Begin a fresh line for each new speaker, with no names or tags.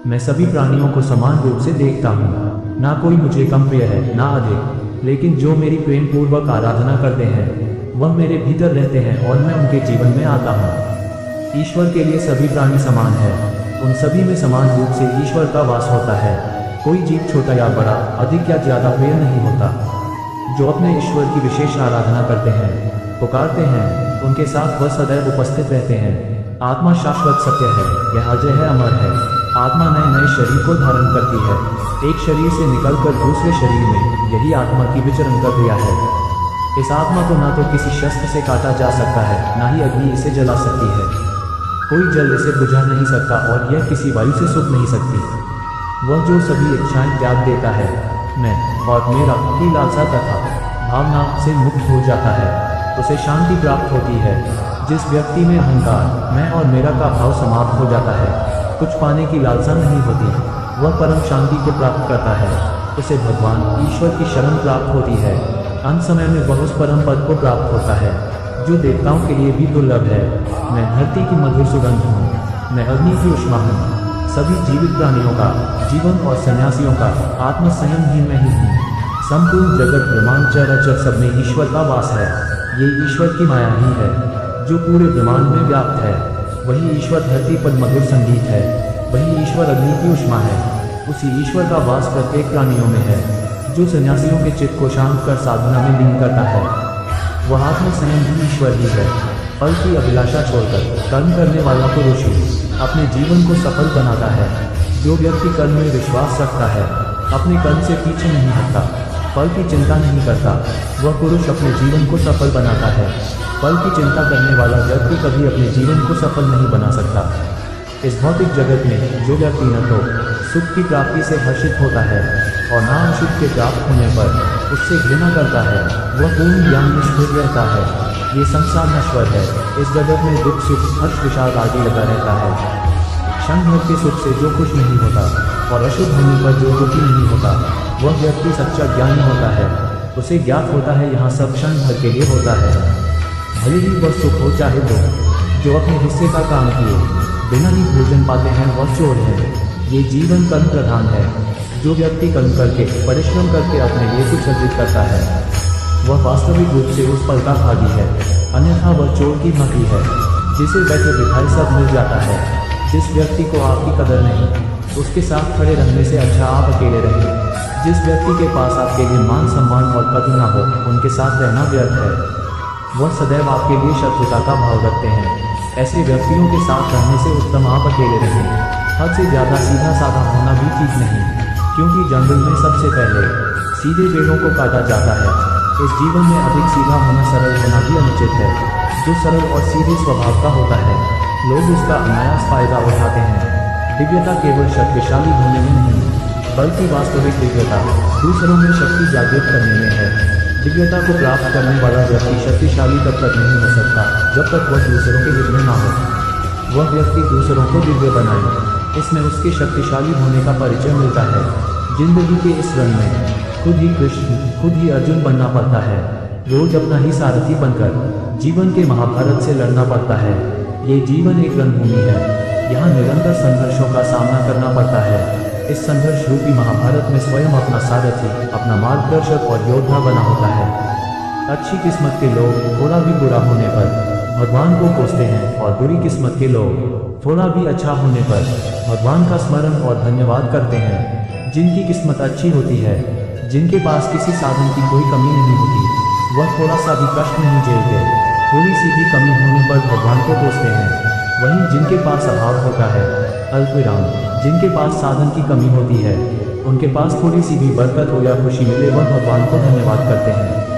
मैं सभी प्राणियों को समान रूप से देखता हूँ। ना कोई मुझे कम प्रिय है ना अधिक, लेकिन जो मेरी प्रेम पूर्वक आराधना करते हैं वह मेरे भीतर रहते हैं और मैं उनके जीवन में आता हूँ। ईश्वर के लिए सभी प्राणी समान है। उन सभी में समान रूप से ईश्वर का वास होता है। कोई जीव छोटा या बड़ा, अधिक या ज्यादा प्रिय नहीं होता। जो अपने ईश्वर की विशेष आराधना करते हैं, पुकारते हैं, उनके साथ वह सदैव उपस्थित रहते हैं। आत्मा शाश्वत सत्य है, यह अजय है, अमर है। आत्मा नए नए शरीर को धारण करती है, एक शरीर से निकलकर दूसरे शरीर में। यही आत्मा की विचरण प्रक्रिया है। इस आत्मा को न तो किसी शस्त्र से काटा जा सकता है, न ही अग्नि इसे जला सकती है। कोई जल इसे बुझा नहीं सकता और यह किसी वायु से सूख नहीं सकती। वह जो सभी इच्छाएं त्याग देता है, मैं और मेरा की लालसा तथा भावना से मुक्त हो जाता है, उसे शांति प्राप्त होती है। जिस व्यक्ति में अहंकार, मैं और मेरा का भाव समाप्त हो जाता है, कुछ पाने की लालसा नहीं होती, वह परम शांति को प्राप्त करता है। उसे भगवान ईश्वर की शरण प्राप्त होती है। अंत समय में वह उस परम पद को प्राप्त होता है जो देवताओं के लिए भी दुर्लभ है। मैं धरती की मधुर सुगंध हूँ, मैं अग्नि की उष्मा हूँ। सभी जीवित प्राणियों का, जीवन और सन्यासियों का आत्म संयम ही मैं ही हूँ। संपूर्ण जगत ब्रह्मांड चराचर सब में ईश्वर का वास है। ये ईश्वर की माया ही है जो पूरे ब्रह्मांड में व्याप्त है। वही ईश्वर धरती पर मधुर संगीत है, वही ईश्वर अग्नि की उष्मा है। उसी ईश्वर का वास प्रत्येक प्राणियों में है जो सन्यासियों के चित्त को शांत कर साधना में लीन करता है। वह आत्म संयम भी ईश्वर ही है। फल की अभिलाषा छोड़कर कर्म करने वाला पुरुष ही अपने जीवन को सफल बनाता है। जो व्यक्ति कर्म में विश्वास रखता है, अपने कर्म से पीछे नहीं हटता, फल की चिंता नहीं करता, वह पुरुष अपने जीवन को सफल बनाता है। फल की चिंता करने वाला व्यक्ति कभी अपने जीवन को सफल नहीं बना सकता। इस भौतिक जगत में जो व्यक्ति न तो सुख की प्राप्ति से हर्षित होता है और न अशुभ के प्राप्त होने पर उससे घृणा करता है, वह पूर्ण ज्ञान में स्थिर रहता है। ये संसार नश्वर है। इस जगत में दुख सुख हर्ष विषाद आदि लगा रहता है। क्षण भर के सुख से जो खुश नहीं होता और अशुभ होने पर जो दुखी नहीं होता, वह व्यक्ति सच्चा ज्ञानी होता है। उसे ज्ञात होता है यहाँ सब क्षण भर के लिए होता है, भले ही वह सुख हो चाहे दुख। जो अपने हिस्से का काम किए बिना ही भोजन पाते हैं वह चोर है। ये जीवन कर्म प्रधान है। जो व्यक्ति कर्म करके परिश्रम करके अपने लिए कुछ अर्जित करता है, वह वास्तविक रूप से उस पल का भागी है, अन्यथा वह चोर की भागी है जिसे बैठे बिठाए सब मिल जाता है। जिस व्यक्ति को आपकी कदर नहीं, उसके साथ खड़े रहने से अच्छा आप अकेले रहें। जिस व्यक्ति के पास आपके लिए मान सम्मान और कदर ना हो, उनके साथ रहना व्यर्थ है। वह सदैव आपके लिए शत्रुता का भाव रखते हैं। ऐसे व्यक्तियों के साथ रहने से उत्तम आप अकेले रहें। हद से ज़्यादा सीधा साधा होना भी ठीक नहीं, क्योंकि जंगल में सबसे पहले सीधे पेड़ों को काटा जाता है। इस जीवन में अधिक सीधा होना, सरल होना भी अनुचित है। जो सरल और सीधे स्वभाव का होता है, लोग उसका अनायास फायदा उठाते हैं। दिव्यता केवल शक्तिशाली होने में नहीं, बल्कि वास्तविक दिव्यता दूसरों में शक्ति जागृत करने में है। दिव्यता को प्राप्त करने वाला व्यक्ति शक्तिशाली तब तक नहीं हो सकता जब तक वह दूसरों के हित में ना हो। वह व्यक्ति दूसरों को दिव्य बनाए, इसमें उसके शक्तिशाली होने का परिचय मिलता है। जिंदगी के इस रंग में खुद ही कृष्ण, खुद ही अर्जुन बनना पड़ता है। रोज अपना ही सारथी बनकर जीवन के महाभारत से लड़ना पड़ता है। ये जीवन एक रणभूमि है, यहाँ निरंतर संघर्षों का सामना करना पड़ता है। इस संघर्ष रूपी महाभारत में स्वयं अपना सारथी, अपना मार्गदर्शक और योद्धा बना होता है। अच्छी किस्मत के लोग थोड़ा भी बुरा होने पर भगवान को कोसते हैं और बुरी किस्मत के लोग थोड़ा भी अच्छा होने पर भगवान का स्मरण और धन्यवाद करते हैं। जिनकी किस्मत अच्छी होती है, जिनके पास किसी साधन की कोई कमी नहीं होती, वह थोड़ा सा भी कष्ट नहीं झेलते। थोड़ी सी भी कमी होने पर भगवान को कोसते हैं। वहीं जिनके पास अभाव होता है, अल्पविराम, जिनके पास साधन की कमी होती है, उनके पास थोड़ी सी भी बरकत हो या खुशी मिले, वह भगवान को धन्यवाद करते हैं।